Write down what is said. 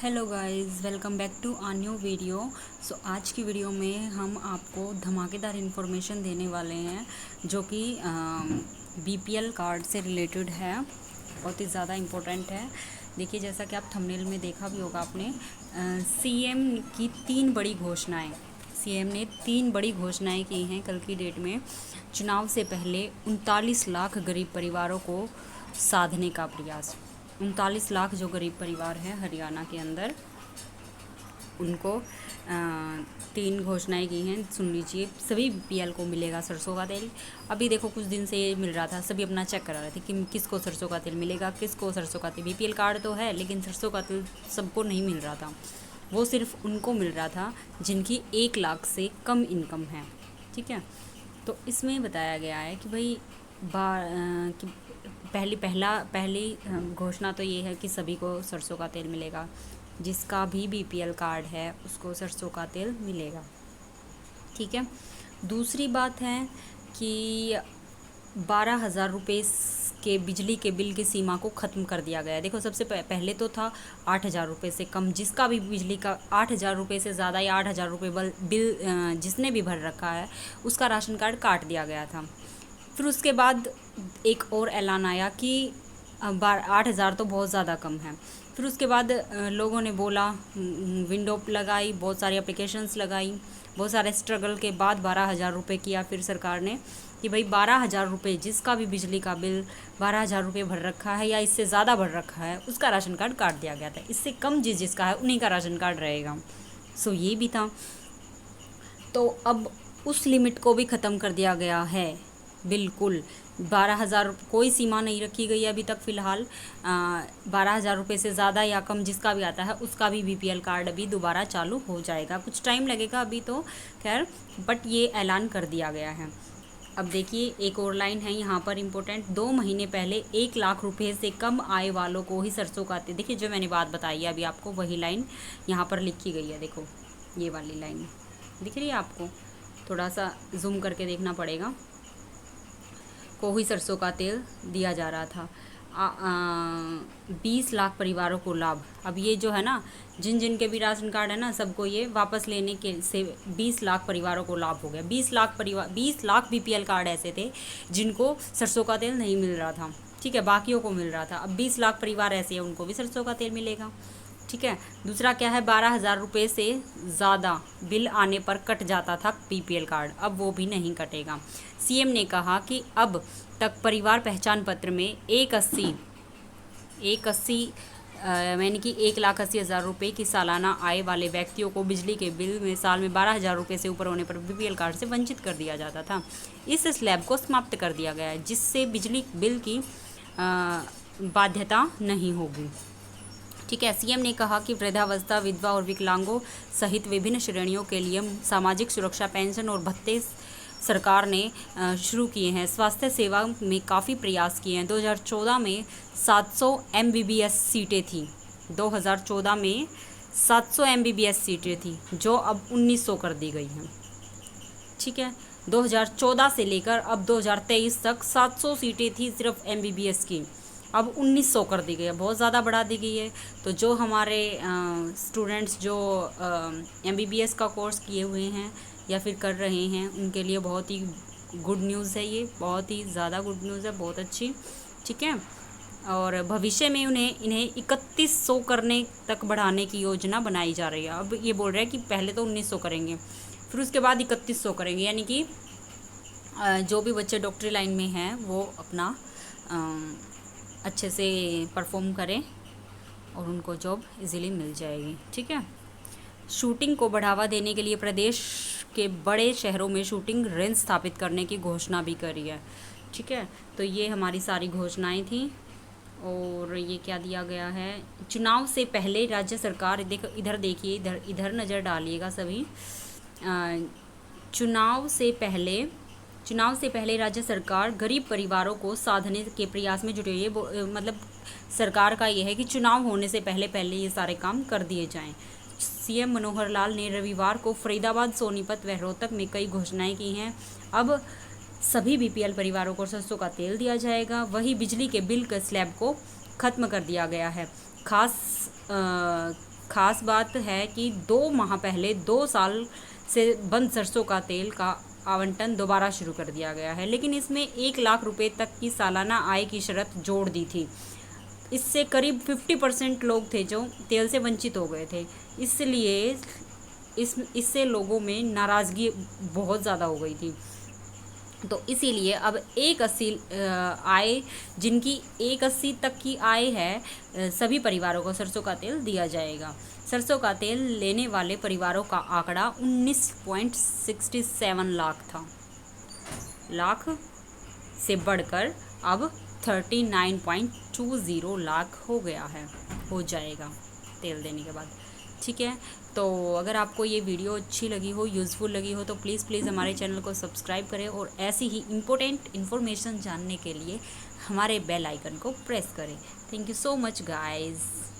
Hello guys, welcome back to a new video. आज की video में हम आपको धमाकेदार इन्फॉर्मेशन देने वाले हैं जो कि बीपीएल कार्ड से रिलेटेड है। बहुत ही ज़्यादा इम्पोर्टेंट है। देखिए, जैसा कि आप थंबनेल में देखा भी होगा आपने, सीएम की 3 बड़ी घोषणाएं। सीएम ने 3 बड़ी घोषणाएं की हैं कल की डेट में। चुनाव से पहले 39 लाख गरीब परिवारों को साधने का प्रयास। 39 लाख जो गरीब परिवार हैं हरियाणा के अंदर, उनको 3 घोषणाएं की हैं। सुन लीजिए, सभी बीपीएल को मिलेगा सरसों का तेल। अभी देखो, कुछ दिन से ये मिल रहा था, सभी अपना चेक करा रहे थे कि किसको सरसों का तेल मिलेगा, किसको सरसों का तेल। बीपीएल कार्ड तो है, लेकिन सरसों का तेल सबको नहीं मिल रहा था। वो सिर्फ उनको मिल रहा था जिनकी 1 लाख से कम इनकम है। ठीक है, तो इसमें बताया गया है कि भाई कि पहली घोषणा तो ये है कि सभी को सरसों का तेल मिलेगा। जिसका भी बीपीएल कार्ड है उसको सरसों का तेल मिलेगा। ठीक है, दूसरी बात है कि 12,000 रुपये के बिजली के बिल की सीमा को ख़त्म कर दिया गया है। देखो, सबसे पहले तो था 8,000 रुपये से कम, जिसका भी बिजली का 8,000 रुपये से ज़्यादा या 8,000 रुपये बिल जिसने भी भर रखा है उसका राशन कार्ड काट दिया गया था। फिर उसके बाद एक और ऐलान आया कि 8,000 तो बहुत ज़्यादा कम है। फिर उसके बाद लोगों ने बोला, विंडो लगाई, बहुत सारी एप्लीकेशंस लगाई, बहुत सारे स्ट्रगल के बाद 12,000 रुपये किया फिर सरकार ने कि भाई 12,000 रुपये, जिसका भी बिजली का बिल 12,000 रुपये भर रखा है या इससे ज़्यादा भर रखा है उसका राशन कार्ड काट दिया गया था। इससे कम जिसका है उन्हीं का राशन कार्ड रहेगा। ये भी था। तो अब उस लिमिट को भी ख़त्म कर दिया गया है। बिल्कुल 12,000, कोई सीमा नहीं रखी गई है अभी तक फ़िलहाल। 12,000 रुपये से ज़्यादा या कम जिसका भी आता है उसका भी बीपीएल कार्ड अभी दोबारा चालू हो जाएगा। कुछ टाइम लगेगा अभी तो, खैर, बट ये ऐलान कर दिया गया है। अब देखिए, एक और लाइन है यहाँ पर इम्पोर्टेंट। 2 महीने पहले 1 लाख रुपये से कम आय वालों को ही सरसों का तेल। देखिए, जो मैंने बात बताई है अभी आपको, वही लाइन यहाँ पर लिखी गई है। देखो, ये वाली लाइन दिख रही है आपको? थोड़ा सा जूम करके देखना पड़ेगा। को ही सरसों का तेल दिया जा रहा था। 20 लाख परिवारों को लाभ। अब ये जो है ना, जिन जिन के भी राशन कार्ड है ना, सबको ये वापस लेने के से 20 लाख परिवारों को लाभ हो गया। 20 लाख बीपीएल कार्ड ऐसे थे जिनको सरसों का तेल नहीं मिल रहा था। ठीक है, बाकियों को मिल रहा था। अब 20 लाख परिवार ऐसे हैं, उनको भी सरसों का तेल मिलेगा। ठीक है, दूसरा क्या है, 12,000 रुपये से ज़्यादा बिल आने पर कट जाता था बीपीएल कार्ड, अब वो भी नहीं कटेगा। सीएम ने कहा कि अब तक परिवार पहचान पत्र में 180 यानी कि 1,80,000 रुपये की सालाना आय वाले व्यक्तियों को बिजली के बिल में साल में 12,000 रुपये से ऊपर होने पर बीपीएल कार्ड से वंचित कर दिया जाता था। इस स्लैब को समाप्त कर दिया गया है, जिससे बिजली बिल की बाध्यता नहीं होगी। ठीक है, सीएम ने कहा कि वृद्धावस्था, विधवा और विकलांगों सहित विभिन्न श्रेणियों के लिए सामाजिक सुरक्षा पेंशन और भत्ते सरकार ने शुरू किए हैं। स्वास्थ्य सेवा में काफ़ी प्रयास किए हैं। 2014 में 700 एमबीबीएस सीटें थी। 2014 में 700 एमबीबीएस सीटें थी, जो अब 1900 कर दी गई हैं। ठीक है, 2014 से लेकर अब 2023 तक 700 सीटें थी सिर्फ एमबीबीएस की, अब 1900 कर दी गई है, बहुत ज़्यादा बढ़ा दी गई है। तो जो हमारे स्टूडेंट्स जो एमबीबीएस का कोर्स किए हुए हैं या फिर कर रहे हैं, उनके लिए बहुत ही गुड न्यूज़ है। ये बहुत ही ज़्यादा गुड न्यूज़ है, बहुत अच्छी। ठीक है, और भविष्य में इन्हें 3100 करने तक बढ़ाने की योजना बनाई जा रही है। अब ये बोल रहे हैं कि पहले तो 1900 करेंगे, फिर उसके बाद 3100 करेंगे, यानी कि जो भी बच्चे डॉक्टरी लाइन में हैं वो अपना अच्छे से परफॉर्म करें और उनको जॉब इजीली मिल जाएगी। ठीक है, शूटिंग को बढ़ावा देने के लिए प्रदेश के बड़े शहरों में शूटिंग रेंज स्थापित करने की घोषणा भी करी है। ठीक है, तो ये हमारी सारी घोषणाएं थी। और ये क्या दिया गया है, चुनाव से पहले राज्य सरकार, देखो इधर देखिए, इधर नज़र डालिएगा सभी। चुनाव से पहले राज्य सरकार गरीब परिवारों को साधने के प्रयास में जुटी हुई है। मतलब सरकार का ये है कि चुनाव होने से पहले ये सारे काम कर दिए जाएं। सीएम मनोहर लाल ने रविवार को फरीदाबाद, सोनीपत व रोहतक में कई घोषणाएं की हैं। अब सभी बीपीएल परिवारों को सरसों का तेल दिया जाएगा। वही बिजली के बिल के स्लैब को ख़त्म कर दिया गया है। ख़ास बात है कि 2 माह पहले 2 साल से बंद सरसों का तेल का आवंटन दोबारा शुरू कर दिया गया है, लेकिन इसमें 1 लाख रुपए तक की सालाना आय की शर्त जोड़ दी थी। इससे करीब 50% लोग थे जो तेल से वंचित हो गए थे, इसलिए इससे लोगों में नाराज़गी बहुत ज़्यादा हो गई थी। तो इसीलिए अब 180 आय जिनकी 180 तक की आय है सभी परिवारों को सरसों का तेल दिया जाएगा। सरसों का तेल लेने वाले परिवारों का आंकड़ा 19.67 लाख से बढ़कर अब 39.20 लाख हो गया है, हो जाएगा तेल देने के बाद। ठीक है, तो अगर आपको ये वीडियो अच्छी लगी हो, यूज़फुल लगी हो, तो प्लीज़ हमारे चैनल को सब्सक्राइब करें और ऐसी ही इम्पोर्टेंट इन्फॉर्मेशन जानने के लिए हमारे बेल आइकन को प्रेस करें। Thank you so much guys.